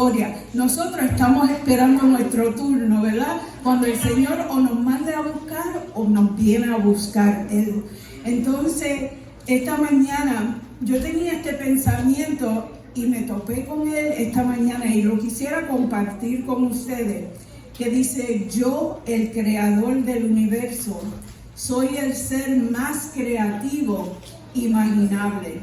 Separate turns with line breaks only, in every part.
gloria. Nosotros estamos esperando nuestro turno, ¿verdad? Cuando el Señor o nos mande a buscar o nos viene a buscar Él. Entonces, esta mañana yo tenía este pensamiento y me topé con él esta mañana y lo quisiera compartir con ustedes, que dice: yo, el creador del universo, soy el ser más creativo imaginable.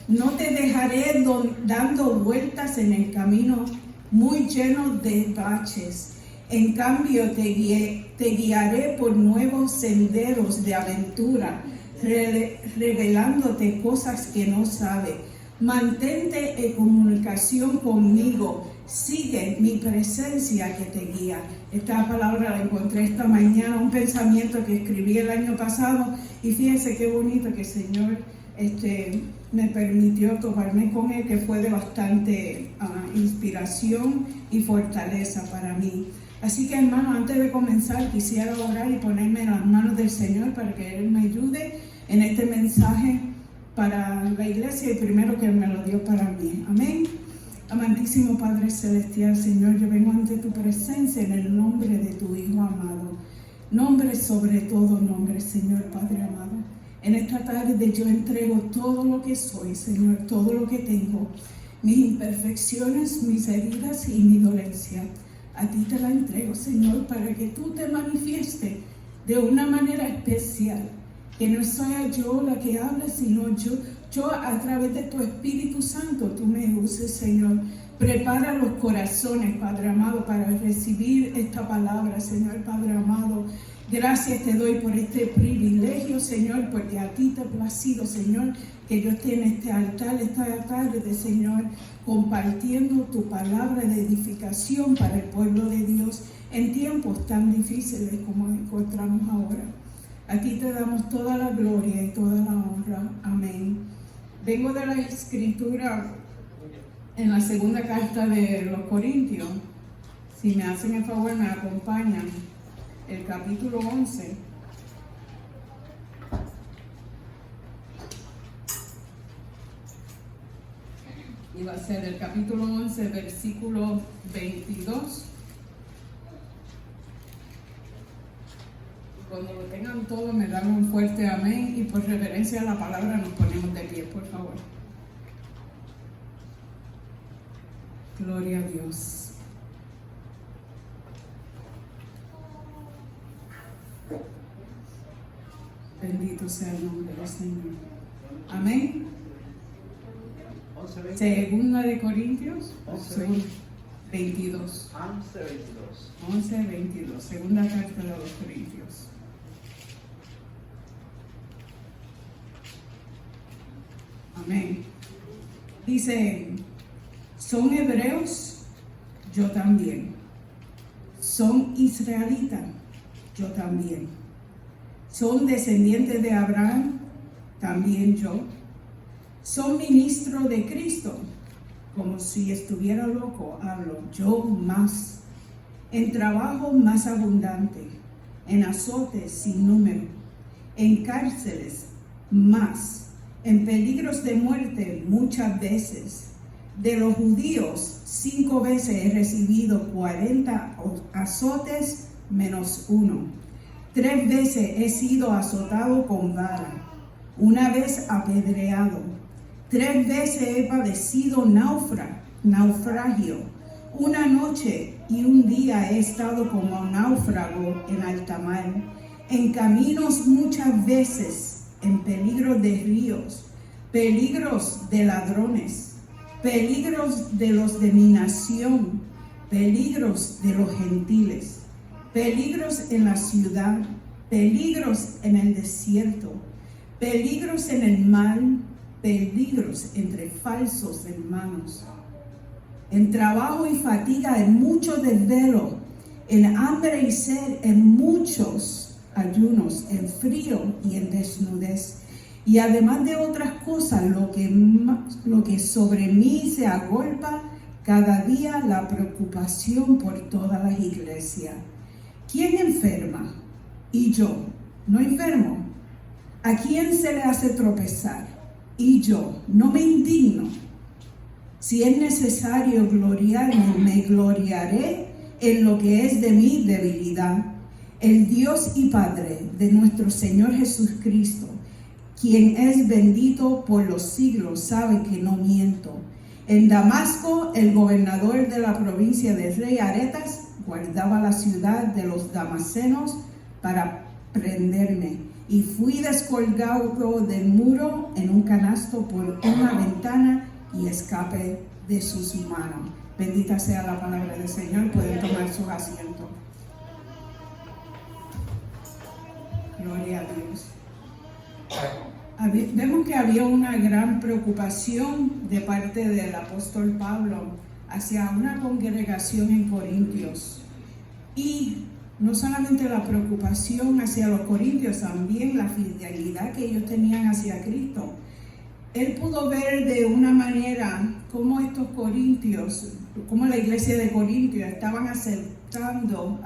No te dejaré dando vueltas en el camino muy lleno de baches. En cambio, te guiaré por nuevos senderos de aventura, revelándote cosas que no sabes. Mantente en comunicación conmigo. Sigue mi presencia que te guía. Esta palabra la encontré esta mañana, un pensamiento que escribí el año pasado, y fíjense qué bonito que el Señor me permitió toparme con él, que fue de bastante inspiración y fortaleza para mí. Así que, hermano, antes de comenzar quisiera orar y ponerme en las manos del Señor para que Él me ayude en este mensaje para la iglesia, y primero que Él me lo dio para mí. Amén. Amantísimo Padre Celestial, Señor, yo vengo ante tu presencia en el nombre de tu Hijo amado. Nombre sobre todo nombre, Señor Padre amado. En esta tarde yo entrego todo lo que soy, Señor, todo lo que tengo, mis imperfecciones, mis heridas y mi dolencia. A ti te la entrego, Señor, para que tú te manifiestes de una manera especial. Que no sea yo la que hable, sino yo a través de tu Espíritu Santo, tú me uses, Señor. Prepara los corazones, Padre amado, para recibir esta palabra, Señor, Padre amado. Gracias te doy por este privilegio, Señor, porque a ti te ha placido, Señor, que yo esté en este altar esta tarde, Señor, compartiendo tu palabra de edificación para el pueblo de Dios en tiempos tan difíciles como encontramos ahora. A ti te damos toda la gloria y toda la honra. Amén. Vengo de la Escritura en la segunda carta de los Corintios. Si me hacen el favor, me acompañan. El capítulo 11. Y va a ser el capítulo 11, versículo 22. Cuando lo tengan todo, me dan un fuerte amén, y por reverencia a la palabra nos ponemos de pie, por favor. Gloria a Dios. Bendito sea el nombre del Señor. Amén. Segunda de Corintios 22. 11:22. Segunda carta de los Corintios. Amén. Dice: ¿son hebreos? Yo también. ¿Son israelitas? Yo también. ¿Son descendientes de Abraham? También yo. ¿Son ministros de Cristo? Como si estuviera loco hablo, yo más. En trabajo más abundante, en azotes sin número, en cárceles más, en peligros de muerte muchas veces. De los judíos 5 veces he recibido 40 azotes menos 1. 3 veces he sido azotado con vara, 1 vez apedreado. 3 veces he padecido naufragio. 1 noche y 1 día he estado como náufrago en alta mar. En caminos muchas veces, en peligros de ríos, peligros de ladrones, peligros de los de mi nación, peligros de los gentiles, peligros en la ciudad, peligros en el desierto, peligros en el mar, peligros entre falsos hermanos, en trabajo y fatiga, en mucho desvelo, en hambre y sed, en muchos ayunos, en frío y en desnudez. Y además de otras cosas, lo que sobre mí se agolpa cada día, la preocupación por todas las iglesias. ¿Quién enferma? Y yo, ¿no enfermo? ¿A quién se le hace tropezar? Y yo, no me indigno. Si es necesario gloriarme, me gloriaré en lo que es de mi debilidad. El Dios y Padre de nuestro Señor Jesucristo, quien es bendito por los siglos, sabe que no miento. En Damasco, el gobernador de la provincia del rey Aretas guardaba la ciudad de los damascenos para prenderme, y fui descolgado del muro en un canasto por una ventana y escapé de sus manos. Bendita sea la palabra del Señor. Pueden tomar sus asientos. Gloria a Dios. Vemos que había una gran preocupación de parte del apóstol Pablo hacia una congregación en Corintios. Y no solamente la preocupación hacia los corintios, también la fidelidad que ellos tenían hacia Cristo. Él pudo ver de una manera cómo estos corintios, cómo la iglesia de Corintios estaban aceptando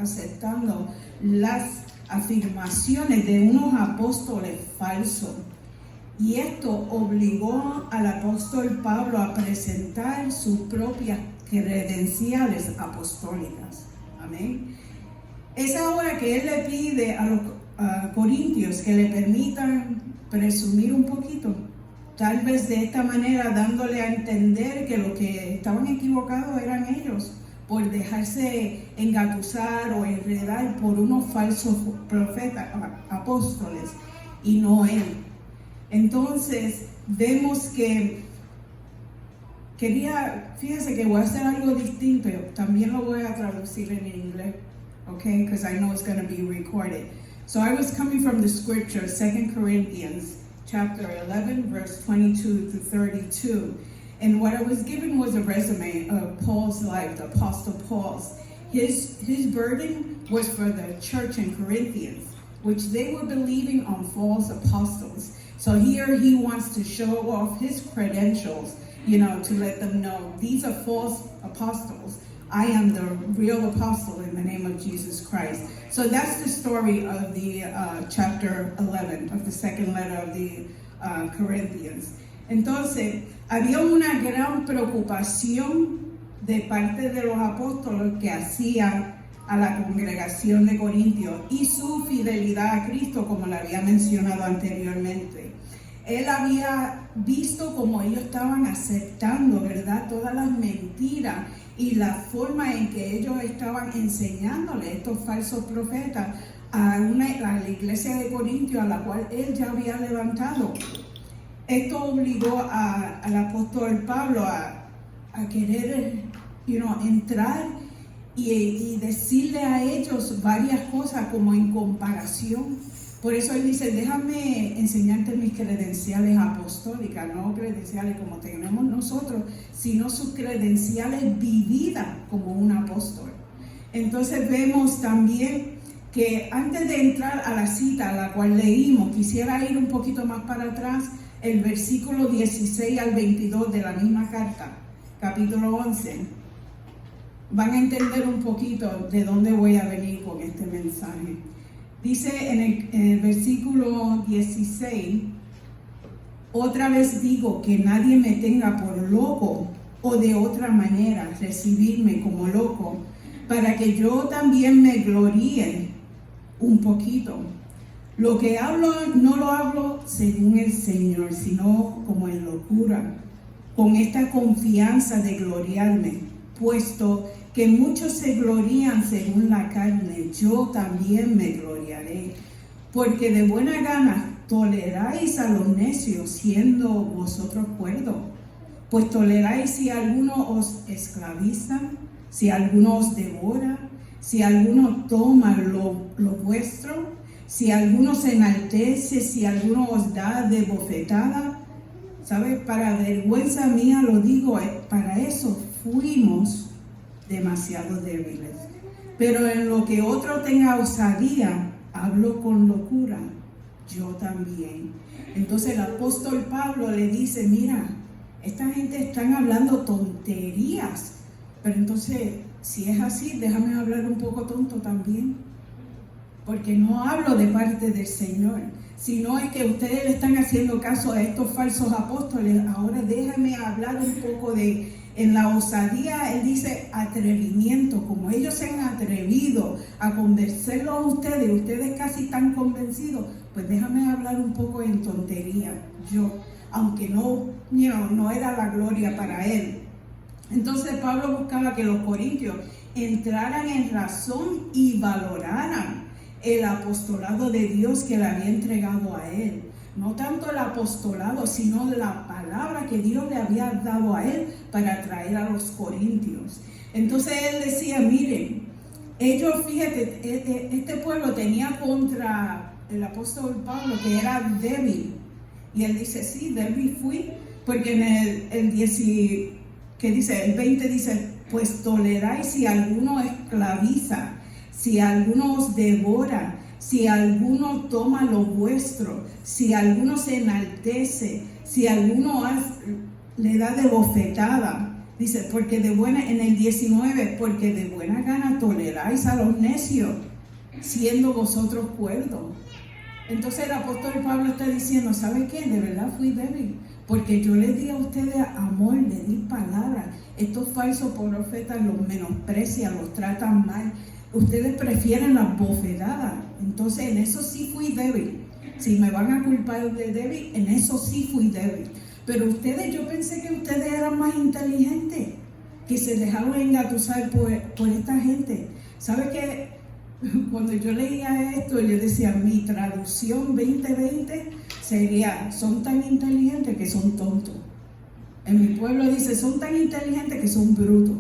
las afirmaciones de unos apóstoles falsos. Y esto obligó al apóstol Pablo a presentar sus propias credenciales apostólicas. Amén. Es ahora que él le pide a los corintios que le permitan presumir un poquito, tal vez de esta manera dándole a entender que los que estaban equivocados eran ellos, por dejarse engatusar o enredar por unos falsos profetas, apóstoles, y no él. Entonces vemos que fíjense que voy a hacer algo distinto, también lo voy a traducir en inglés, okay, because I know it's going to be recorded. So I was coming from the scripture, 2 Corinthians chapter 11, verse 22 to 32. And what I was given was a resume of Paul's life, the Apostle Paul's. His burden was for the church in Corinthians, which they were believing on false apostles. So here he wants to show off his credentials, to let them know these are false apostles. I am the real apostle in the name of Jesus Christ. So that's the story of the chapter 11 of the second letter of the Corinthians. Entonces, había una gran preocupación de parte de los apóstoles que hacían a la congregación de Corintios y su fidelidad a Cristo, como le había mencionado anteriormente. Él había visto cómo ellos estaban aceptando, ¿verdad?, todas las mentiras y la forma en que ellos estaban enseñándole estos falsos profetas a la iglesia de Corintios, a la cual él ya había levantado. Esto obligó al apóstol Pablo a querer entrar y decirle a ellos varias cosas como en comparación. Por eso él dice, déjame enseñarte mis credenciales apostólicas, no credenciales como tenemos nosotros, sino sus credenciales vividas como un apóstol. Entonces vemos también que antes de entrar a la cita a la cual leímos, quisiera ir un poquito más para atrás, el versículo 16 al 22 de la misma carta, capítulo 11. Van a entender un poquito de dónde voy a venir con este mensaje. Dice en el versículo 16, otra vez digo que nadie me tenga por loco o de otra manera recibirme como loco, para que yo también me gloríe un poquito. Lo que hablo no lo hablo según el Señor, sino como en locura, con esta confianza de gloriarme, puesto que muchos se glorían según la carne, yo también me gloriaré, porque de buena gana toleráis a los necios, siendo vosotros cuerdos, pues toleráis si alguno os esclaviza, si alguno os devora, si alguno toma lo vuestro, si alguno se enaltece, si alguno os da de bofetada. ¿Sabe? Para vergüenza mía lo digo, para eso fuimos demasiado débiles. Pero en lo que otro tenga osadía, hablo con locura, yo también. Entonces el apóstol Pablo le dice, mira, esta gente están hablando tonterías, pero entonces, si es así, déjame hablar un poco tonto también, porque no hablo de parte del Señor. Si no es que ustedes le están haciendo caso a estos falsos apóstoles, ahora déjame hablar un poco de, en la osadía, él dice atrevimiento, como ellos se han atrevido a convencerlos a ustedes casi están convencidos, pues déjame hablar un poco en tontería, yo, aunque no era la gloria para él. Entonces Pablo buscaba que los corintios entraran en razón y valoraran el apostolado de Dios que le había entregado a él. No tanto el apostolado, sino la palabra que Dios le había dado a él para traer a los corintios. Entonces él decía, miren, ellos, fíjate, este pueblo tenía contra el apóstol Pablo que era débil. Y él dice, sí, débil fui, porque en el 20 dice, pues toleráis si alguno esclaviza, si alguno os devora, si alguno toma lo vuestro, si alguno se enaltece, si alguno le da de bofetada. Dice, porque en el 19, porque de buena gana toleráis a los necios, siendo vosotros cuerdos. Entonces el apóstol Pablo está diciendo, ¿sabe qué? De verdad fui débil, porque yo les di a ustedes amor, les di palabras. Estos falsos profetas los menosprecian, los tratan mal. Ustedes prefieren las bofetadas. Entonces en eso sí fui débil. Si me van a culpar de débil, en eso sí fui débil. Pero yo pensé que ustedes eran más inteligentes, que se dejaron engatusar por esta gente. ¿Sabe qué? Cuando yo leía esto, yo decía, mi traducción 2020 sería, son tan inteligentes que son tontos. En mi pueblo dice, son tan inteligentes que son brutos.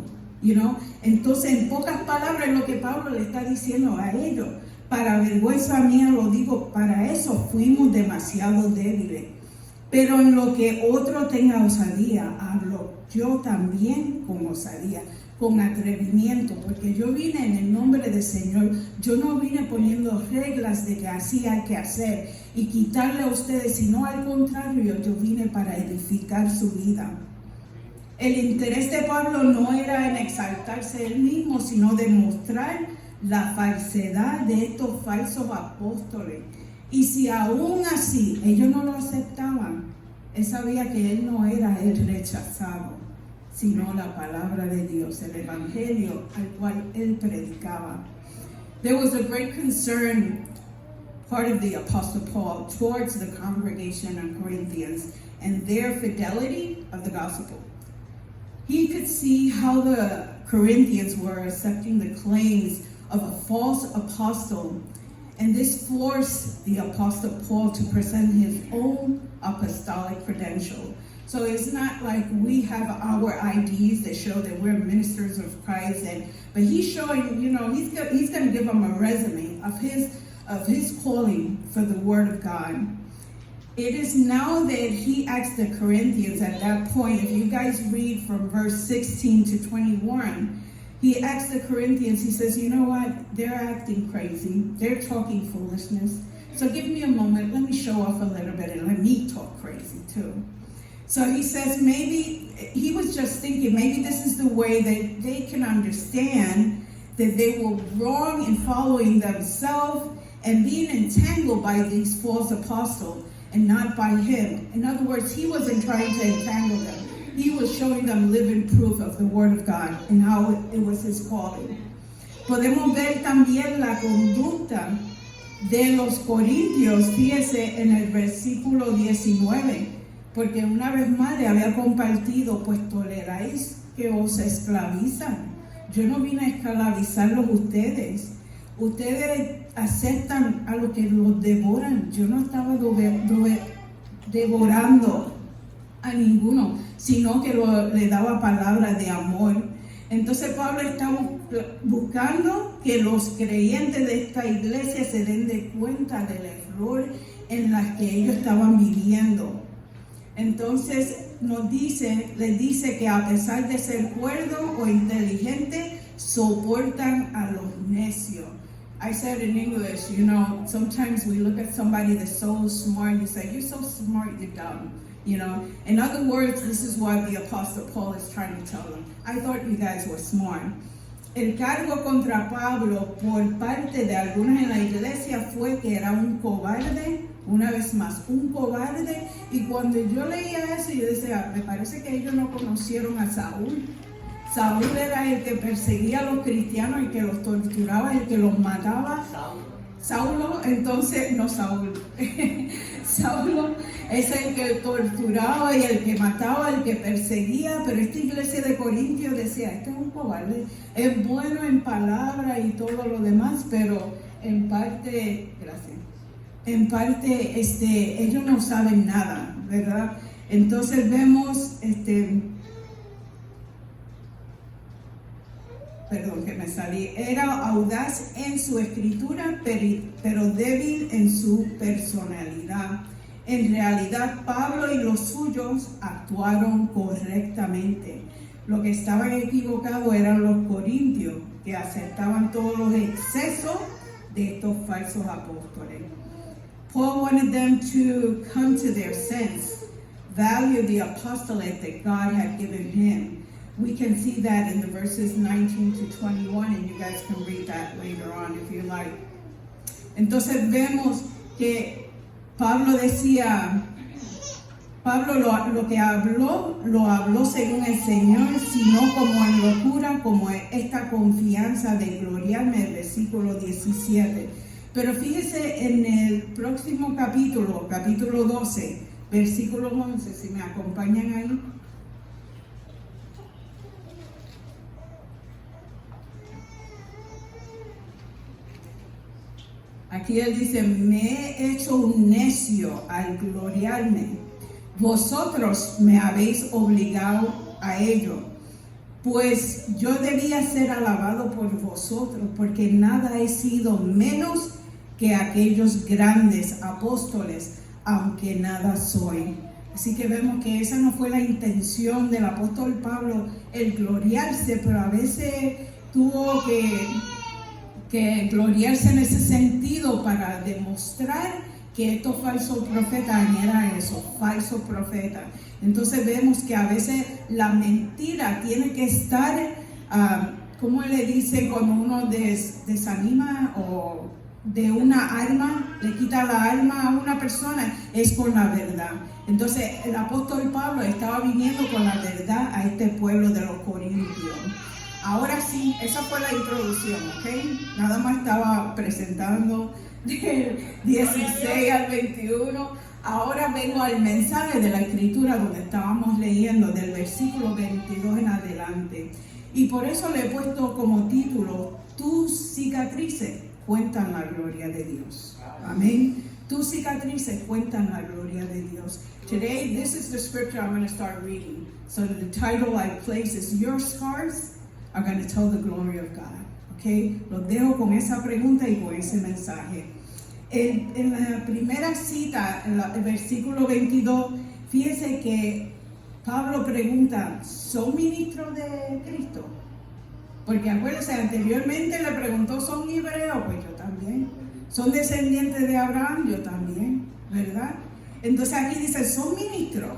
Entonces, en pocas palabras, lo que Pablo le está diciendo a ellos, para vergüenza mía lo digo, para eso fuimos demasiado débiles. Pero en lo que otro tenga osadía, hablo yo también con osadía, con atrevimiento, porque yo vine en el nombre del Señor. Yo no vine poniendo reglas de que así hay que hacer y quitarle a ustedes, sino al contrario, yo vine para edificar su vida. El interés de Pablo no era en exaltarse él mismo, sino demostrar la falsedad de estos falsos apóstoles. Y si aún así ellos no lo aceptaban, él sabía que él no era el rechazado, sino la palabra de Dios, el evangelio al cual él predicaba. There was a great concern, part of the Apostle Paul, towards the congregation of Corinthians and their fidelity of the gospel. He could see how the Corinthians were accepting the claims of a false apostle, and this forced the Apostle Paul to present his own apostolic credential. So it's not like we have our IDs that show that we're ministers of Christ, but he's showing, he's going to give them a resume of his calling for the Word of God. It is now that he asked the Corinthians at that point, if you guys read from verse 16 to 21, he asked the Corinthians, he says, you know what? They're acting crazy. They're talking foolishness. So give me a moment. Let me show off a little bit and let me talk crazy too. So he says he was just thinking, maybe this is the way that they can understand that they were wrong in following themselves and being entangled by these false apostles and not by him. In other words, he wasn't trying to entangle them. He was showing them living proof of the Word of God and how it was his calling. Podemos ver también la conducta de los corintios, fíjese en el versículo 19, porque una vez más le había compartido, pues toleráis que os esclavizan. Yo no vine a esclavizarlos ustedes. Ustedes aceptan a los que los devoran. Yo no estaba devorando a ninguno, sino que le daba palabras de amor. Entonces Pablo está buscando que los creyentes de esta iglesia se den de cuenta del error en la que ellos estaban viviendo. Entonces les dice que a pesar de ser cuerdos o inteligentes, soportan a los necios. I said in English, sometimes we look at somebody that's so smart, you say, you're so smart, you're dumb. In other words, this is what the Apostle Paul is trying to tell them. I thought you guys were smart. El cargo contra Pablo por parte de algunos en la iglesia fue que era un cobarde Una vez más, un cobarde. Y cuando yo leía eso, yo decía, me parece que ellos no conocieron a Saúl. Saúl era el que perseguía a los cristianos, el que los torturaba, el que los mataba. Saulo, entonces, no Saúl. Saulo es el que torturaba y el que mataba, el que perseguía, pero esta iglesia de Corintios decía, este es un cobarde, es bueno en palabra y todo lo demás, pero en parte, gracias, en parte ellos no saben nada, ¿verdad? Entonces vemos, perdón que me salí, era audaz en su escritura, pero débil en su personalidad. En realidad, Pablo y los suyos actuaron correctamente. Lo que estaban equivocados eran los corintios, que aceptaban todos los excesos de estos falsos apóstoles. Paul wanted them to come to their sense, value the apostolate that God had given him. We can see that in the verses 19 to 21, and you guys can read that later on if you like. Entonces vemos que Pablo decía, Pablo lo que habló, lo habló según el Señor, sino como en locura, como esta confianza de gloriarme, el versículo 17. Pero fíjese en el próximo capítulo, capítulo 12, versículo 11, si me acompañan ahí. Aquí él dice, me he hecho un necio al gloriarme. Vosotros me habéis obligado a ello, pues yo debía ser alabado por vosotros, porque nada he sido menos que aquellos grandes apóstoles, aunque nada soy. Así que vemos que esa no fue la intención del apóstol Pablo, el gloriarse, pero a veces tuvo que gloriarse en ese sentido para demostrar que estos falsos profetas eran esos, falsos profetas. Entonces vemos que a veces la mentira tiene que estar, ¿cómo le dice cuando uno desanima o de una arma, le quita la arma a una persona? Es con la verdad. Entonces el apóstol Pablo estaba viviendo con la verdad a este pueblo de los corintios. Ahora sí, esa fue la introducción, ¿ok? Nada más estaba presentando del 16 al 21. Ahora vengo al mensaje de la escritura donde estábamos leyendo del versículo 22 en adelante. Y por eso le he puesto como título, tus cicatrices cuentan la gloria de Dios. Amén. Tus cicatrices cuentan la gloria de Dios. Today, this is the scripture I'm going to start reading. So the title I place is, Your Scars are going to tell the glory of God. Okay? Los dejo con esa pregunta y con ese mensaje. En la primera cita, en el versículo 22, fíjese que Pablo pregunta, ¿son ministros de Cristo? Porque acuérdense, anteriormente le preguntó, ¿son hebreos? Pues yo también. ¿Son descendientes de Abraham? Yo también, ¿verdad? Entonces aquí dice, ¿son ministros?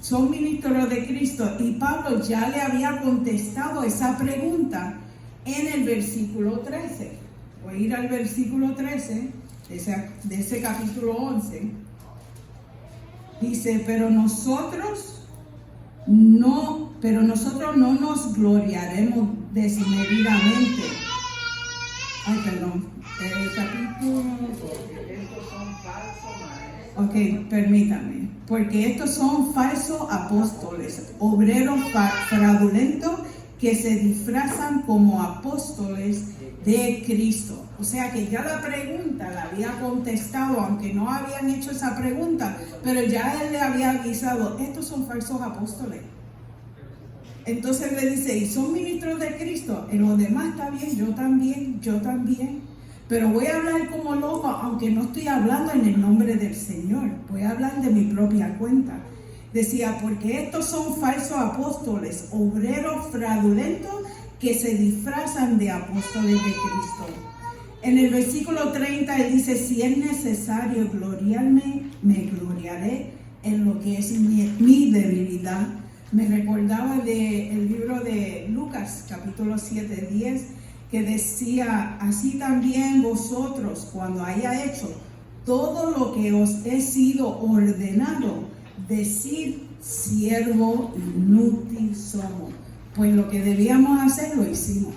Son ministros de Cristo, y Pablo ya le había contestado esa pregunta en el versículo 13. Voy a ir al versículo 13 de ese capítulo 11. Dice, pero nosotros no nos gloriaremos desmedidamente. Ay, perdón. El capítulo.
Estos son falsos maestros.
Ok, permítame. Porque estos son falsos apóstoles, obreros fraudulentos que se disfrazan como apóstoles de Cristo. O sea que ya la pregunta la había contestado, aunque no habían hecho esa pregunta, pero ya él le había avisado, estos son falsos apóstoles. Entonces le dice, ¿y son ministros de Cristo? En lo demás está bien, yo también. Pero voy a hablar como loco, aunque no estoy hablando en el nombre del Señor. Voy a hablar de mi propia cuenta. Decía, porque estos son falsos apóstoles, obreros fraudulentos que se disfrazan de apóstoles de Cristo. En el versículo 30 él dice, si es necesario gloriarme, me gloriaré en lo que es mi debilidad. Me recordaba del libro de Lucas, capítulo 7, 10, que decía, así también vosotros, cuando haya hecho todo lo que os he sido ordenado, decir, siervo inútil somos. Pues lo que debíamos hacer lo hicimos.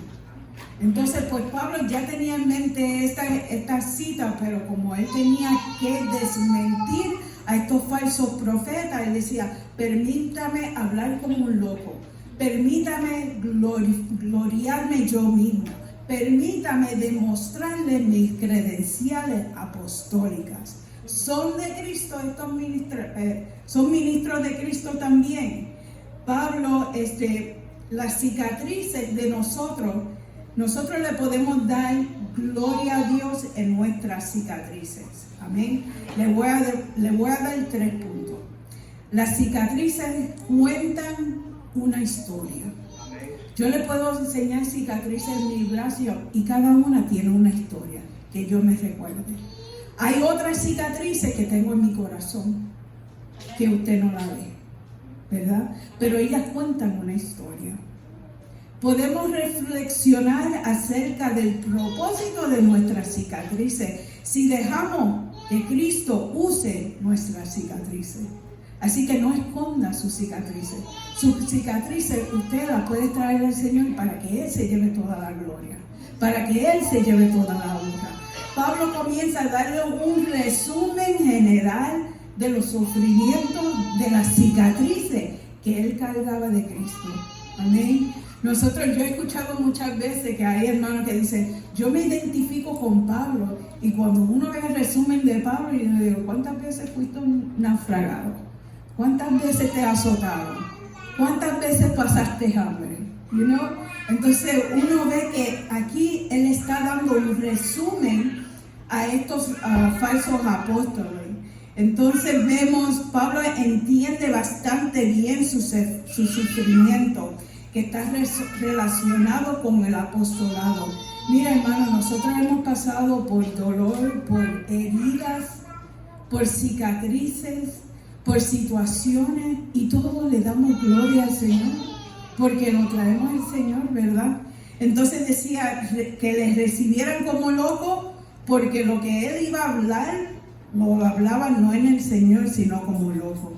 Entonces, pues Pablo ya tenía en mente esta cita, pero como él tenía que desmentir a estos falsos profetas, él decía, permítame hablar como un loco, permítame gloriarme yo mismo, permítame demostrarle mis credenciales apostólicas. ¿Son de Cristo estos ministros? ¿Son ministros de Cristo también? Pablo, las cicatrices de nosotros le podemos dar gloria a Dios en nuestras cicatrices. Amén. Le voy a dar 3 puntos. Las cicatrices cuentan una historia. Yo le puedo enseñar cicatrices en mi brazo y cada una tiene una historia que yo me recuerde. Hay otras cicatrices que tengo en mi corazón que usted no la ve, ¿verdad? Pero ellas cuentan una historia. Podemos reflexionar acerca del propósito de nuestras cicatrices si dejamos que Cristo use nuestras cicatrices. Así que no esconda sus cicatrices. Sus cicatrices usted las puede traer al Señor para que Él se lleve toda la gloria, para que Él se lleve toda la honra. Pablo comienza a darle un resumen general de los sufrimientos, de las cicatrices que Él cargaba de Cristo. Amén. Yo he escuchado muchas veces que hay hermanos que dicen, yo me identifico con Pablo, y cuando uno ve el resumen de Pablo, yo digo, ¿cuántas veces fuiste un naufragado? ¿Cuántas veces te azotaron? ¿Cuántas veces pasaste hambre? You know? Entonces uno ve que aquí él está dando un resumen a estos falsos apóstoles. Entonces vemos, Pablo entiende bastante bien su sufrimiento, que está relacionado con el apostolado. Mira, hermano, nosotros hemos pasado por dolor, por heridas, por cicatrices, por situaciones, y todo le damos gloria al Señor, porque lo traemos al Señor, ¿verdad? Entonces decía que les recibieran como locos, porque lo que él iba a hablar, lo hablaba no en el Señor, sino como loco.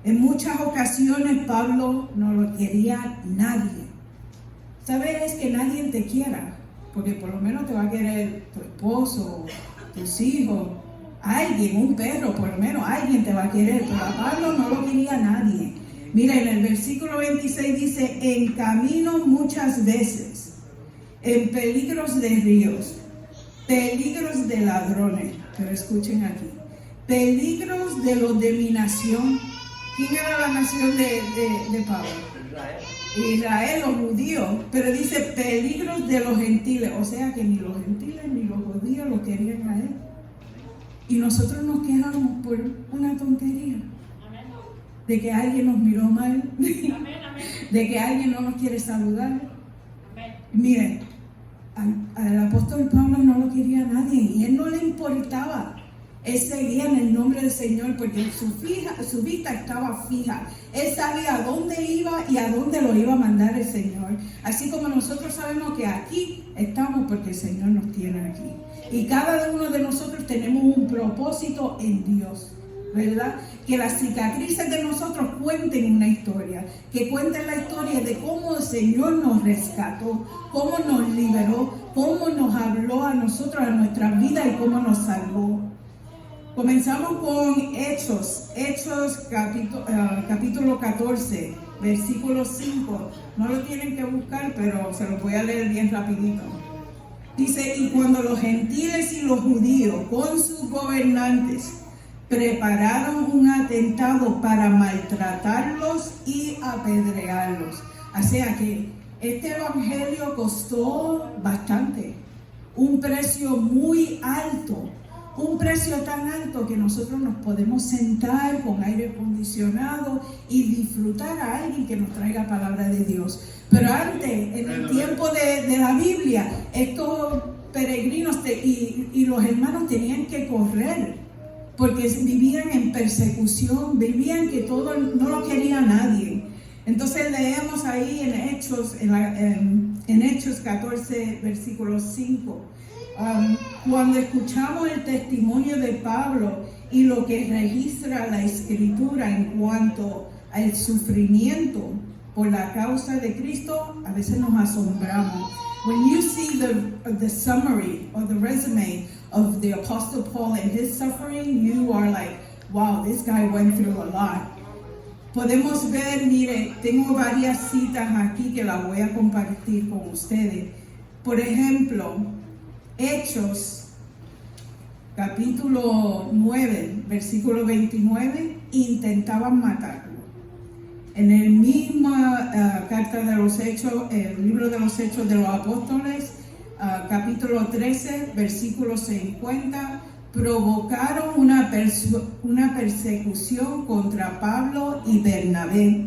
En muchas ocasiones Pablo no lo quería nadie. ¿Sabes que nadie te quiera? Porque por lo menos te va a querer tu esposo, tus hijos, alguien, un perro, por lo menos alguien te va a querer. Pero a Pablo no lo quería nadie. Mira, en el versículo 26 dice, en camino muchas veces, en peligros de ríos, peligros de ladrones. Pero escuchen aquí, peligros de los de mi nación. ¿Quién era la nación de Pablo? Israel, los judíos. Pero dice peligros de los gentiles. O sea que ni los gentiles ni los judíos lo querían a él. Y nosotros nos quejamos por una tontería. De que alguien nos miró mal. De que alguien no nos quiere saludar. Miren, al apóstol Pablo no lo quería nadie. Y él no le importaba. Él seguía en el nombre del Señor porque su vista estaba fija. Él sabía a dónde iba y a dónde lo iba a mandar el Señor. Así como nosotros sabemos que aquí estamos porque el Señor nos tiene aquí. Y cada uno de nosotros tenemos un propósito en Dios, ¿verdad? Que las cicatrices de nosotros cuenten una historia. Que cuenten la historia de cómo el Señor nos rescató, cómo nos liberó, cómo nos habló a nosotros, a nuestra vida y cómo nos salvó. Comenzamos con Hechos capítulo 14, versículo 5. No lo tienen que buscar, pero se lo voy a leer bien rapidito. Dice, y cuando los gentiles y los judíos con sus gobernantes prepararon un atentado para maltratarlos y apedrearlos. O sea que este evangelio costó bastante, un precio muy alto. Un precio tan alto que nosotros nos podemos sentar con aire acondicionado y disfrutar a alguien que nos traiga palabra de Dios. Pero antes, en el tiempo de la Biblia, estos peregrinos y los hermanos tenían que correr porque vivían en persecución, vivían que todo no lo quería nadie. Entonces leemos ahí en Hechos 14, versículo 5. Cuando escuchamos el testimonio de Pablo y lo que registra la Escritura en cuanto al sufrimiento por la causa de Cristo, a veces nos asombramos. When you see the summary or the resume of the Apostle Paul and his suffering, you are like, wow, this guy went through a lot. Podemos ver, mire, tengo varias citas aquí que las voy a compartir con ustedes. Por ejemplo, Hechos, capítulo 9, versículo 29, intentaban matarlo. En el mismo carta de los Hechos, el libro de los Hechos de los Apóstoles, capítulo 13, versículo 50, provocaron una persecución contra Pablo y Bernabé.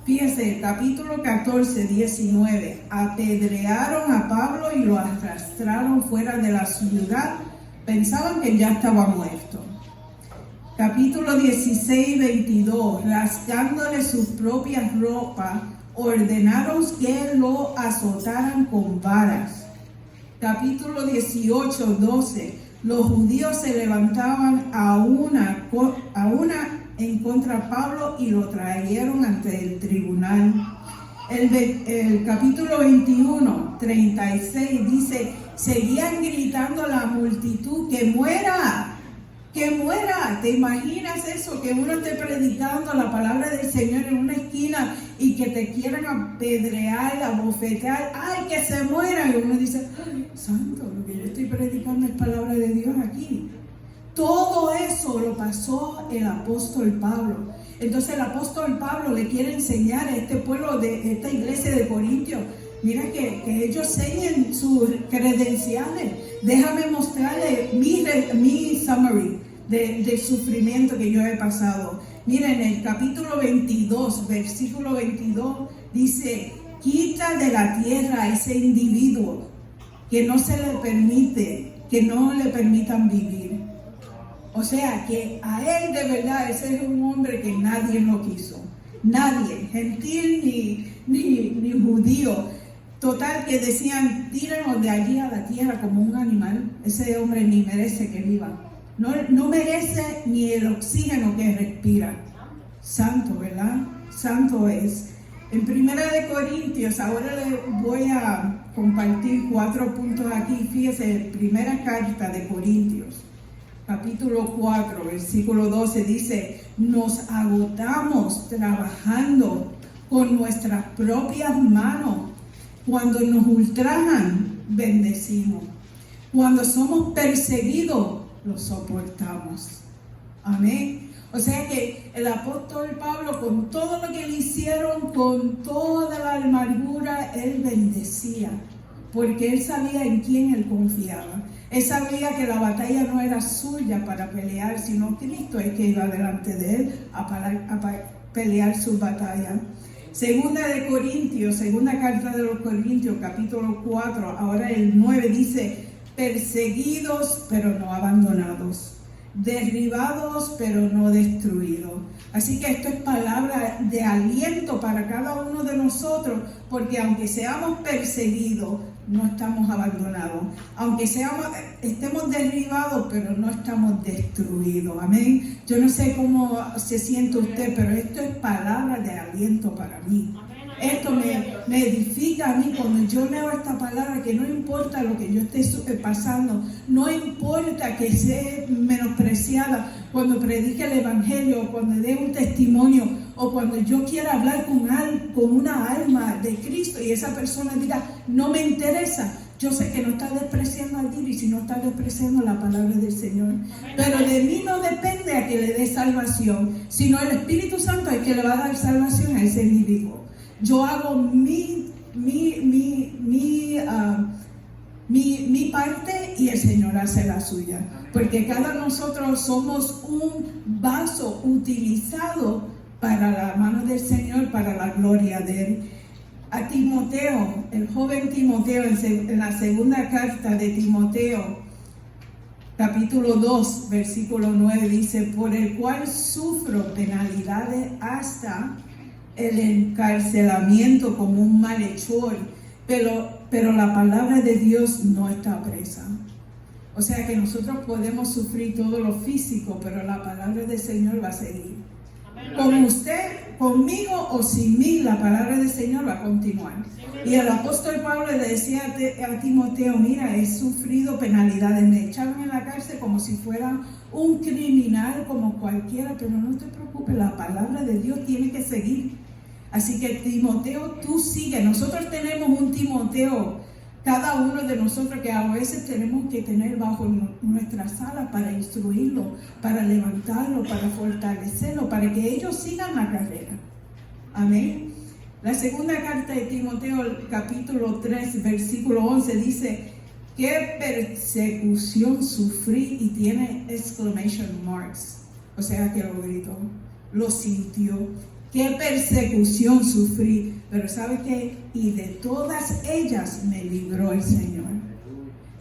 Fíjese, capítulo 14, 19, apedrearon a Pablo y lo arrastraron fuera de la ciudad. Pensaban que ya estaba muerto. Capítulo 16, 22, rasgándole sus propias ropas, ordenaron que lo azotaran con varas. Capítulo 18, 12, los judíos se levantaban a una en contra de Pablo y lo trajeron ante el tribunal. El capítulo 21, 36 dice, seguían gritando la multitud, ¡que muera! ¡Que muera! ¿Te imaginas eso? Que uno esté predicando la palabra del Señor en una esquina y que te quieran apedrear, abofetear, ¡ay, que se muera! Y uno dice, ¡ay, santo, lo que yo estoy predicando es palabra de Dios aquí! Todo eso lo pasó el apóstol Pablo. Entonces el apóstol Pablo le quiere enseñar a este pueblo de esta iglesia de Corintios, mira que ellos enseñen sus credenciales. Déjame mostrarle mi summary del sufrimiento que yo he pasado. Miren, en el capítulo 22, versículo 22, dice, quita de la tierra a ese individuo que no se le permite, que no le permitan vivir. O sea, que a él de verdad, ese es un hombre que nadie lo quiso. Nadie, gentil ni judío. Total, que decían, tírenos de allí a la tierra como un animal. Ese hombre ni merece que viva. No merece ni el oxígeno que respira. Santo, ¿verdad? Santo es. En 1 Corintios, ahora les voy a compartir 4 puntos aquí. Fíjese, primera carta de Corintios, capítulo 4, versículo 12, dice, nos agotamos trabajando con nuestras propias manos. Cuando nos ultrajan, bendecimos. Cuando somos perseguidos, lo soportamos. Amén. O sea que el apóstol Pablo, con todo lo que le hicieron, con toda la amargura, él bendecía. Porque él sabía en quién él confiaba. Él sabía que la batalla no era suya para pelear, sino Cristo es que iba delante de él a pelear su batalla. Segunda carta de los Corintios, capítulo 4, ahora el 9 dice, perseguidos pero no abandonados, derribados pero no destruidos. Así que esto es palabra de aliento para cada uno de nosotros, porque aunque seamos perseguidos, no estamos abandonados. Aunque estemos derribados, pero no estamos destruidos. Amén. Yo no sé cómo se siente usted, pero esto es palabra de aliento para mí. Esto me edifica a mí cuando yo leo esta palabra, que no importa lo que yo esté pasando, no importa que sea menospreciada, cuando predique el evangelio, cuando dé un testimonio, o cuando yo quiera hablar con una alma de Cristo y esa persona diga, no me interesa. Yo sé que no está despreciando a Dios y si no está despreciando la palabra del Señor. Pero de mí no depende a que le dé salvación, sino el Espíritu Santo es que le va a dar salvación a ese individuo. Yo hago mi parte y el Señor hace la suya. Porque cada nosotros somos un vaso utilizado para la mano del Señor, para la gloria de Él. A Timoteo, el joven Timoteo, en la segunda carta de Timoteo, capítulo 2, versículo 9, dice, por el cual sufro penalidades hasta el encarcelamiento como un malhechor, pero pero la palabra de Dios no está presa. O sea que nosotros podemos sufrir todo lo físico, pero la palabra del Señor va a seguir. Con usted, conmigo o sin mí, la palabra del Señor va a continuar. Y el apóstol Pablo le decía a Timoteo, mira, he sufrido penalidades, me echaron en la cárcel como si fuera un criminal como cualquiera, pero no te preocupes, la palabra de Dios tiene que seguir. Así que Timoteo, tú sigue. Nosotros tenemos un Timoteo, cada uno de nosotros, que a veces tenemos que tener bajo nuestra sala para instruirlo, para levantarlo, para fortalecerlo, para que ellos sigan la carrera. Amén. La segunda carta de Timoteo, capítulo 3, versículo 11, dice, ¿qué persecución sufrí? Y tiene exclamation marks. O sea que lo gritó, lo sintió. ¿Qué persecución sufrí? Pero ¿sabe qué? Y de todas ellas me libró el Señor.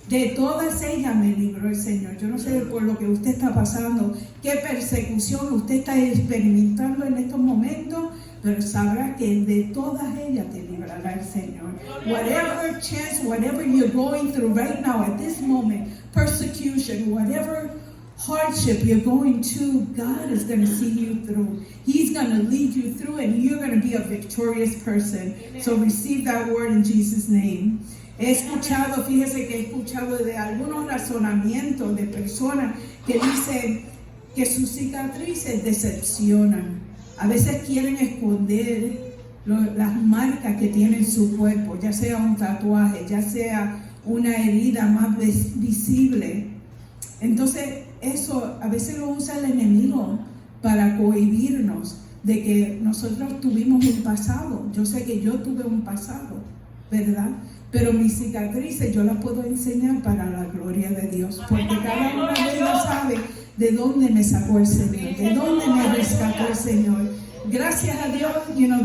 De todas ellas me libró el Señor. Yo no sé por lo que usted está pasando, qué persecución usted está experimentando en estos momentos, pero sabrá que de todas ellas te librará el Señor. Whatever chance, whatever you're going through right now at this moment, persecution, whatever hardship you're going to, God is going to see you through. He's going to lead you through, and you're going to be a victorious person. So receive that word in Jesus' name. He escuchado, fíjese que he escuchado de algunos razonamientos de personas que dicen que sus cicatrices decepcionan. A veces quieren esconder las marcas que tiene en su cuerpo, ya sea un tatuaje, ya sea una herida más visible. Entonces, eso a veces lo usa el enemigo para cohibirnos de que nosotros tuvimos un pasado. Yo sé que yo tuve un pasado, ¿verdad? Pero mis cicatrices yo las puedo enseñar para la gloria de Dios, porque cada una de ellas sabe de dónde me sacó el Señor, de dónde me rescató el Señor. Gracias a Dios,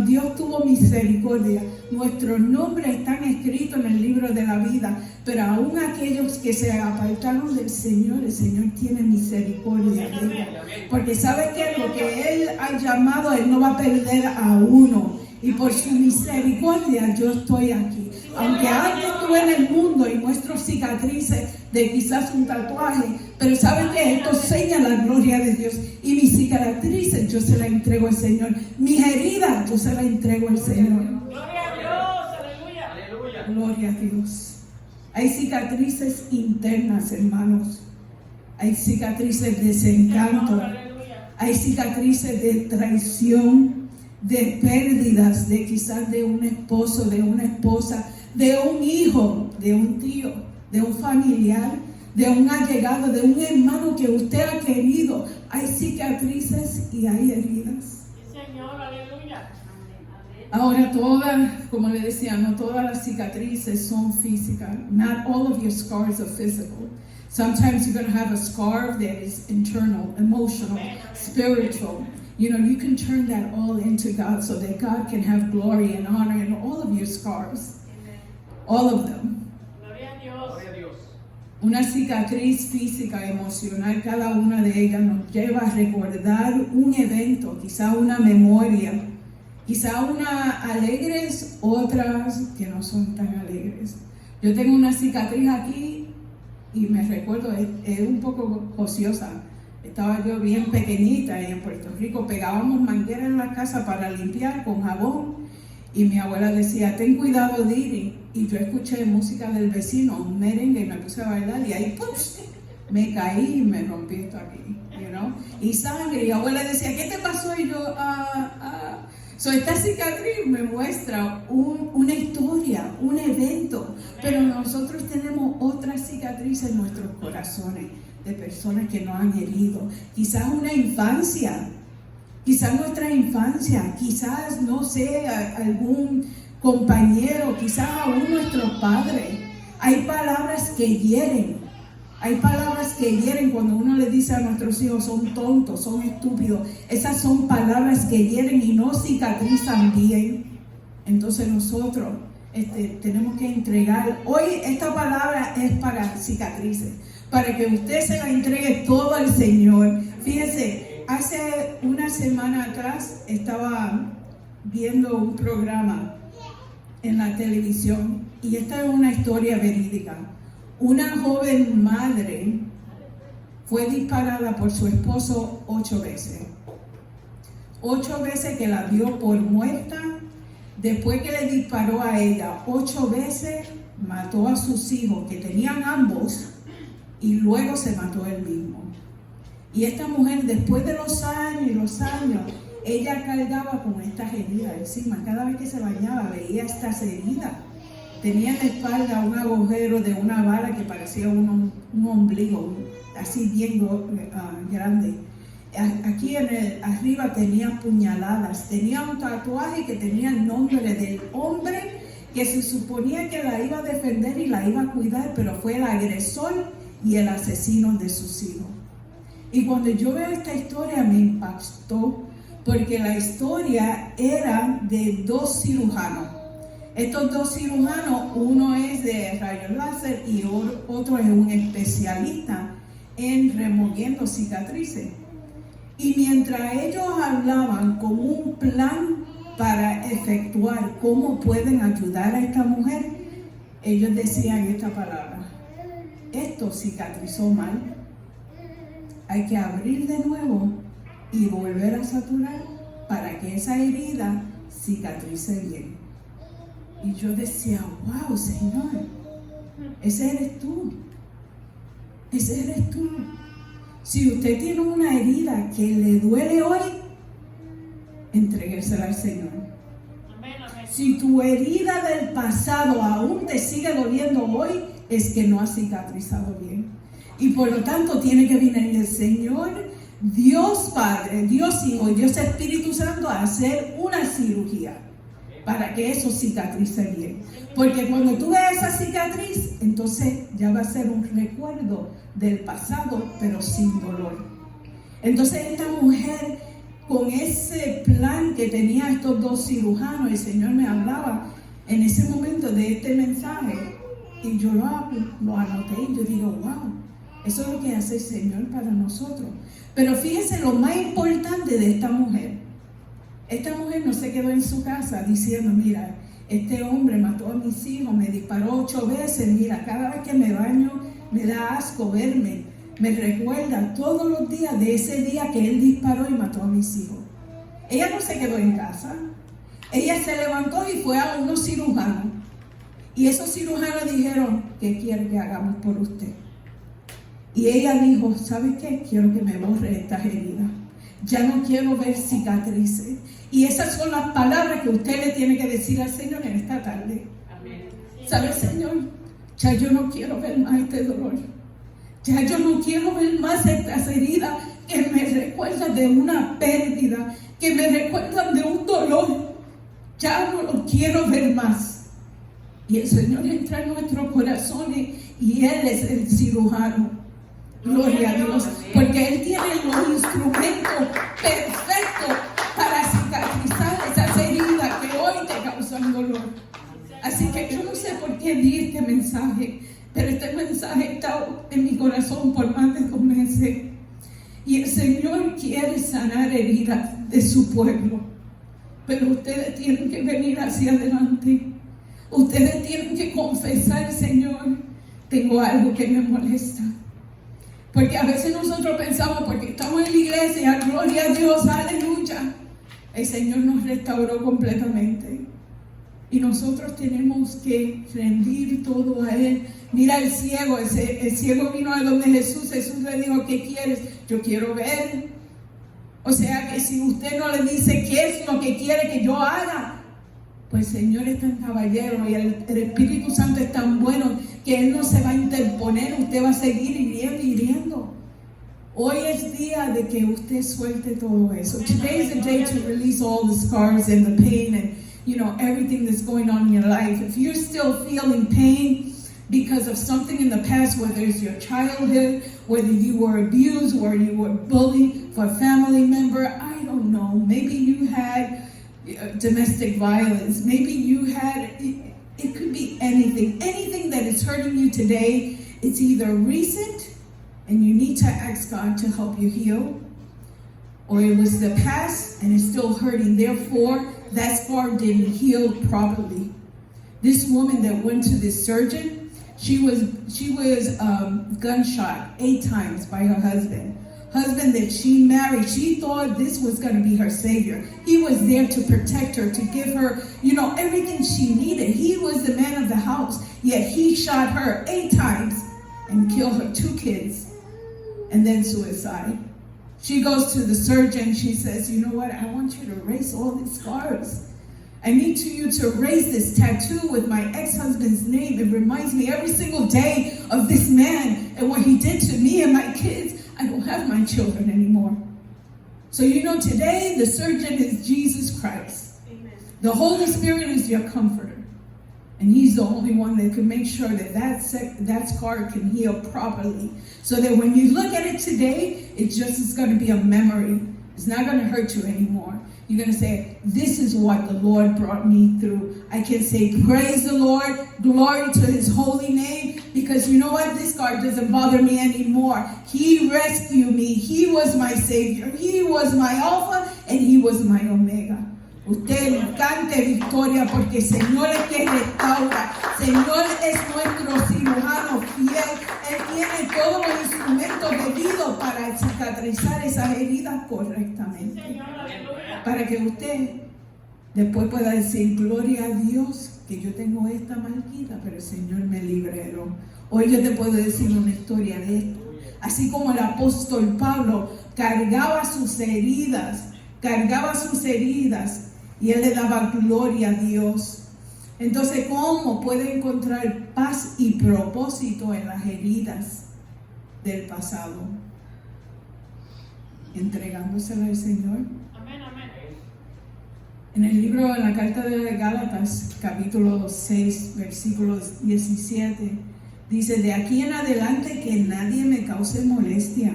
Dios tuvo misericordia. Nuestros nombres están escritos en el libro de la vida, pero aún aquellos que se apartaron del Señor, el Señor tiene misericordia de ellos. Porque sabe que lo que Él ha llamado, Él no va a perder a uno. Y por su misericordia yo estoy aquí. Aunque antes estuve en el mundo y muestro cicatrices de quizás un tatuaje, pero saben que esto enseña la gloria de Dios. Y mis cicatrices yo se las entrego al Señor. Mis heridas yo se las entrego al Señor.
Gloria a Dios, aleluya.
Gloria a Dios. Hay cicatrices internas, hermanos. Hay cicatrices de desencanto. Hay cicatrices de traición, de pérdidas, de quizás de un esposo, de una esposa, de un hijo, de un tío, de un familiar, de un allegado, de un hermano que usted ha querido. Hay cicatrices y hay heridas.
Sí, Señor, aleluya.
Ahora todas, como le decía, no todas las cicatrices son físicas. Not all of your scars are physical. Sometimes you're going to have a scar that is internal, emotional, spiritual. You can turn that all into God so that God can have glory and honor in all of your scars. All of them.
Gloria a Dios.
Una cicatriz física, emocional, cada una de ellas nos lleva a recordar un evento, quizá una memoria, quizá unas alegres, otras que no son tan alegres. Yo tengo una cicatriz aquí y me recuerdo, es un poco ociosa. Estaba yo bien pequeñita y en Puerto Rico pegábamos mangueras en la casa para limpiar con jabón y mi abuela decía, ten cuidado, Didi. Y yo escuché música del vecino, un merengue, y me puse a bailar y ahí ¡pum! Me caí y me rompí esto aquí, y sangre. Y abuela decía, ¿qué te pasó? Y yo, So, esta cicatriz me muestra una historia, un evento, pero nosotros tenemos otras cicatrices en nuestros corazones de personas que nos han herido. Quizás una infancia, quizás nuestra infancia, quizás, no sé, algún compañero, quizás aún nuestros padres. Hay palabras que hieren. Hay palabras que hieren cuando uno le dice a nuestros hijos, son tontos, son estúpidos. Esas son palabras que hieren y no cicatrizan bien. Entonces nosotros tenemos que entregar. Hoy esta palabra es para cicatrices, para que usted se la entregue todo al Señor. Fíjense, hace una semana atrás estaba viendo un programa en la televisión, y esta es una historia verídica. Una joven madre fue disparada por su esposo 8 veces. 8 veces que la dio por muerta. Después que le disparó a ella 8 veces, mató a sus hijos, que tenían ambos, y luego se mató él mismo. Y esta mujer, después de los años y los años, ella cargaba con estas heridas encima. Cada vez que se bañaba veía estas heridas. Tenía en la espalda un agujero de una bala que parecía un ombligo, así bien grande. Aquí arriba tenía puñaladas. Tenía un tatuaje que tenía el nombre del hombre que se suponía que la iba a defender y la iba a cuidar, pero fue el agresor y el asesino de sus hijos. Y cuando yo veo esta historia me impactó, porque la historia era de 2 cirujanos. Estos 2 cirujanos, uno es de rayos láser y otro es un especialista en removiendo cicatrices. Y mientras ellos hablaban con un plan para efectuar cómo pueden ayudar a esta mujer, ellos decían esta palabra: esto cicatrizó mal, hay que abrir de nuevo y volver a saturar para que esa herida cicatrice bien. Y yo decía, wow, Señor, ese eres tú, ese eres tú. Si usted tiene una herida que le duele hoy, entréguesela al Señor.
Amén, amén.
Si tu herida del pasado aún te sigue doliendo hoy, es que no ha cicatrizado bien. Y por lo tanto tiene que venir el Señor, Dios Padre, Dios Hijo y Dios Espíritu Santo a hacer una cirugía para que eso cicatrice bien. Porque cuando tú veas esa cicatriz, entonces ya va a ser un recuerdo del pasado, pero sin dolor. Entonces esta mujer, con ese plan que tenía estos 2 cirujanos, el Señor me hablaba en ese momento de este mensaje, y yo lo anoté y yo digo, wow, eso es lo que hace el Señor para nosotros. Pero fíjense lo más importante de esta mujer. Esta mujer no se quedó en su casa diciendo, mira, este hombre mató a mis hijos, me disparó 8 veces, mira, cada vez que me baño me da asco verme, me recuerda todos los días de ese día que él disparó y mató a mis hijos. Ella no se quedó en casa, ella se levantó y fue a unos cirujanos, y esos cirujanos dijeron, ¿qué quiere que hagamos por usted? Y ella dijo, ¿sabes qué? Quiero que me borre estas heridas. Ya no quiero ver cicatrices. Y esas son las palabras que usted le tiene que decir al Señor en esta tarde.
Amén.
¿Sabe, Señor? Ya yo no quiero ver más este dolor. Ya yo no quiero ver más estas heridas que me recuerdan de una pérdida, que me recuerdan de un dolor. Ya no lo quiero ver más. Y el Señor entra en nuestros corazones y Él es el cirujano. Gloria a Dios, porque Él tiene los instrumentos perfectos para cicatrizar esas heridas que hoy te causan dolor. Así que yo no sé por qué di este mensaje, pero este mensaje está en mi corazón por más de 2 meses. Y el Señor quiere sanar heridas de su pueblo, pero ustedes tienen que venir hacia adelante. Ustedes tienen que confesar, Señor, tengo algo que me molesta. Porque a veces nosotros pensamos, porque estamos en la iglesia, gloria a Dios, aleluya, el Señor nos restauró completamente. Y nosotros tenemos que rendir todo a Él. Mira el ciego vino a donde Jesús le dijo, ¿qué quieres? Yo quiero ver. O sea que si usted no le dice qué es lo que quiere que yo haga, pues el Señor es tan caballero y el Espíritu Santo es tan bueno que Él no se va a interponer, usted va a seguir hiriendo y hiriendo. Hoy es día de que usted suelte todo eso. Today is the day to release all the scars and the pain and, you know, everything that's going on in your life. If you're still feeling pain because of something in the past, whether it's your childhood, whether you were abused, whether you were bullied for a family member, I don't know. Maybe you had domestic violence. Maybe you had, it could be anything. Anything that is hurting you today, it's either recent and you need to ask God to help you heal, or it was the past and it's still hurting. Therefore, that scar didn't heal properly. This woman that went to this surgeon, she was gunshot 8 times by her husband that she married. She thought this was going to be her savior. He was there to protect her, to give her, everything she needed. He was the man of the house, yet he shot her 8 times and killed her 2 kids, and then suicide. She goes to the surgeon. She says, you know what? I want you to erase all these scars. I need you to erase this tattoo with my ex-husband's name. It reminds me every single day of this man and what he did to me and my kids. I don't have my children anymore. So today the surgeon is Jesus Christ. Amen. The Holy Spirit is your comforter. And he's the only one that can make sure that scar can heal properly. So that when you look at it today, it's going to be a memory. It's not going to hurt you anymore. You're going to say, this is what the Lord brought me through. I can say, praise the Lord, glory to his holy name, because you know what? This scar doesn't bother me anymore. He rescued me. He was my Savior. He was my Alpha, and he was my Omega. Usted cante victoria porque el Señor es quien restaura. Señor es nuestro cirujano fiel. Él tiene todos los instrumentos debidos para cicatrizar esas heridas correctamente. Para que usted después pueda decir, gloria a Dios que yo tengo esta marquita, pero el Señor me liberó. Hoy yo te puedo decir una historia de esto. Así como el apóstol Pablo cargaba sus heridas y él le daba gloria a Dios. Entonces, ¿cómo puede encontrar paz y propósito en las heridas del pasado? Entregándosela al Señor.
Amén, amén.
En el libro, en la carta de Gálatas, capítulo 6, versículos 17, dice, de aquí en adelante que nadie me cause molestia,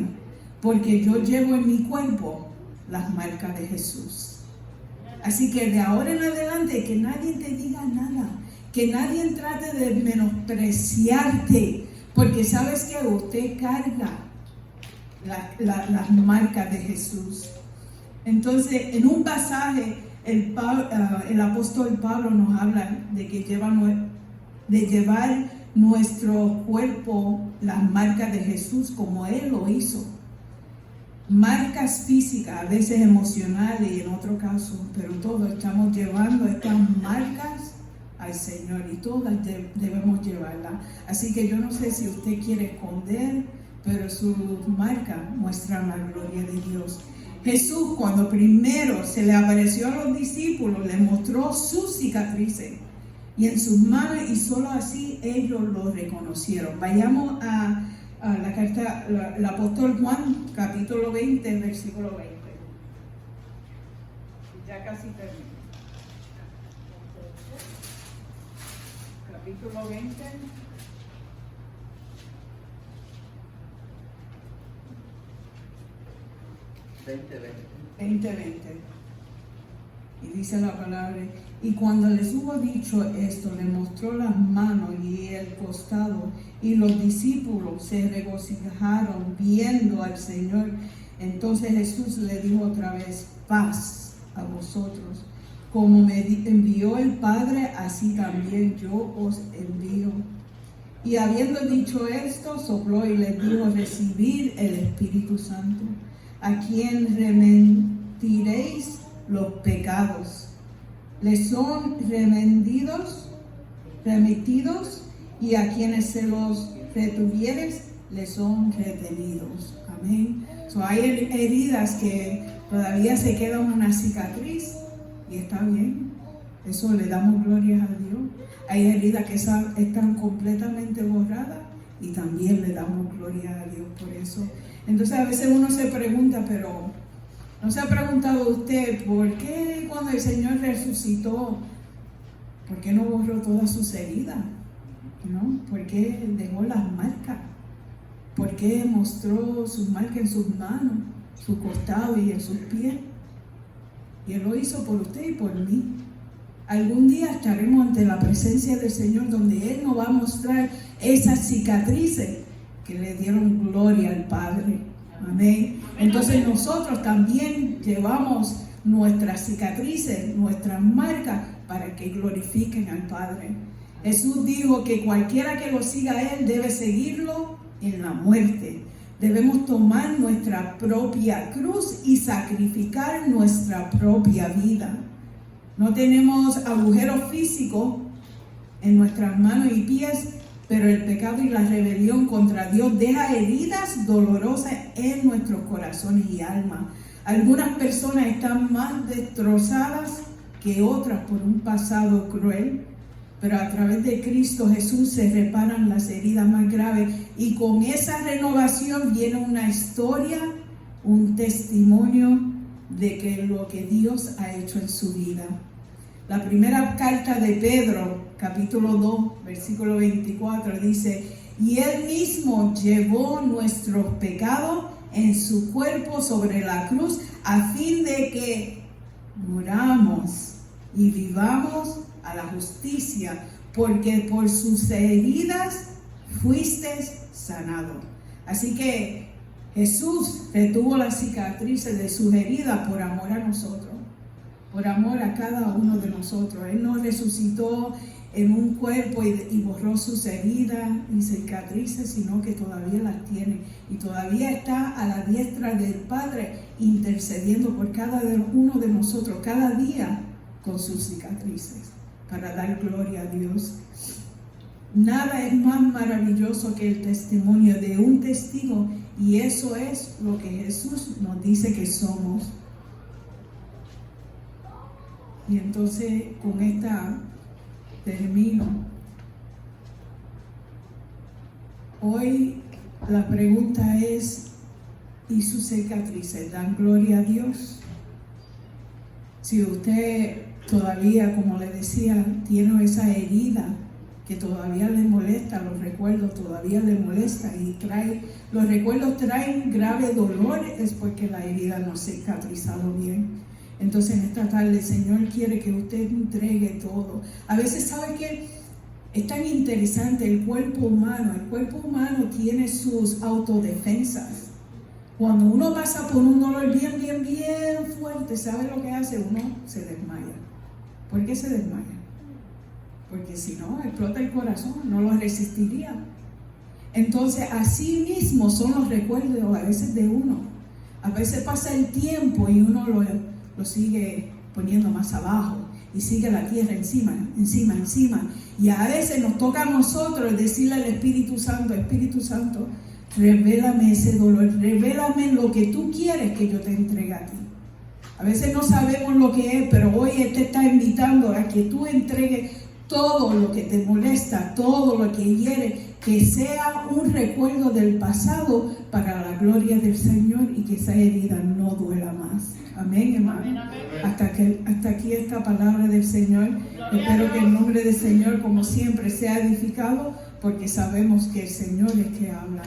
porque yo llevo en mi cuerpo las marcas de Jesús. Así que de ahora en adelante que nadie te diga nada, que nadie trate de menospreciarte, porque sabes que usted carga las marcas de Jesús. Entonces, en un pasaje, el apóstol Pablo nos habla de que llevar nuestro cuerpo las marcas de Jesús como Él lo hizo. Marcas físicas, a veces emocionales y en otro caso, pero todos estamos llevando estas marcas al Señor y todas debemos llevarlas. Así que yo no sé si usted quiere esconder, pero sus marcas muestran la gloria de Dios. Jesús, cuando primero se le apareció a los discípulos, les mostró sus cicatrices y en sus manos, y solo así ellos lo reconocieron. Vayamos a la carta, el apóstol Juan, capítulo 20, versículo 20. Ya casi termino. Capítulo 20. Y dice la palabra, y cuando les hubo dicho esto, le mostró las manos y el costado, y los discípulos se regocijaron viendo al Señor. Entonces Jesús le dijo otra vez, paz a vosotros. Como me envió el Padre, así también yo os envío. Y habiendo dicho esto, sopló y les dijo, recibid el Espíritu Santo, a quien remitiréis los pecados. Les son remitidos, y a quienes se los retuvieres, les son retenidos. Amén. Hay heridas que todavía se queda una cicatriz y está bien. Eso le damos gloria a Dios. Hay heridas que están completamente borradas y también le damos gloria a Dios por eso. Entonces a veces uno se pregunta, pero ¿no se ha preguntado usted por qué cuando el Señor resucitó, por qué no borró todas sus heridas? ¿No? ¿Por qué dejó las marcas? ¿Por qué mostró sus marcas en sus manos, su costado y en sus pies? Y Él lo hizo por usted y por mí. Algún día estaremos ante la presencia del Señor, donde Él nos va a mostrar esas cicatrices que le dieron gloria al Padre. Amén. Entonces nosotros también llevamos nuestras cicatrices, nuestras marcas, para que glorifiquen al Padre. Jesús dijo que cualquiera que lo siga a Él debe seguirlo en la muerte. Debemos tomar nuestra propia cruz y sacrificar nuestra propia vida. No tenemos agujeros físicos en nuestras manos y pies, pero el pecado y la rebelión contra Dios deja heridas dolorosas en nuestros corazones y almas. Algunas personas están más destrozadas que otras por un pasado cruel, pero a través de Cristo Jesús se reparan las heridas más graves y con esa renovación viene una historia, un testimonio de que lo que Dios ha hecho en su vida. La primera carta de Pedro, capítulo 2, versículo 24, dice: y Él mismo llevó nuestros pecados en su cuerpo sobre la cruz, a fin de que muramos y vivamos a la justicia, porque por sus heridas fuiste sanado. Así que Jesús retuvo las cicatrices de sus heridas por amor a nosotros, por amor a cada uno de nosotros. Él nos resucitó en un cuerpo y borró sus heridas y cicatrices, sino que todavía las tiene y todavía está a la diestra del Padre intercediendo por cada uno de nosotros cada día con sus cicatrices, para dar gloria a Dios. Nada es más maravilloso que el testimonio de un testigo, y eso es lo que Jesús nos dice que somos. Y entonces con esta termino. Hoy la pregunta es: ¿y sus cicatrices dan gloria a Dios? Si usted todavía, como le decía, tiene esa herida que todavía le molesta, los recuerdos todavía le molestan y los recuerdos traen grave dolor, es porque la herida no se ha cicatrizado bien. Entonces en esta tarde el Señor quiere que usted entregue todo. A veces, ¿sabe qué? Es tan interesante el cuerpo humano. El cuerpo humano tiene sus autodefensas. Cuando uno pasa por un dolor bien fuerte, ¿sabe lo que hace? Uno se desmaya. ¿Por qué se desmaya? Porque si no, explota el corazón, no lo resistiría. Entonces, así mismo son los recuerdos a veces de uno. A veces pasa el tiempo y uno lo sigue poniendo más abajo y sigue la tierra encima. Y a veces nos toca a nosotros decirle al Espíritu Santo, revélame ese dolor, revélame lo que tú quieres que yo te entregue a ti. A veces no sabemos lo que es, pero hoy Él te está invitando a que tú entregues todo lo que te molesta, todo lo que hiere, que sea un recuerdo del pasado para la gloria del Señor y que esa herida no duela más. Amén, hermano.
Amén, amén.
Hasta aquí esta palabra del Señor. Espero que el nombre del Señor, como siempre, sea edificado, porque sabemos que el Señor es que habla.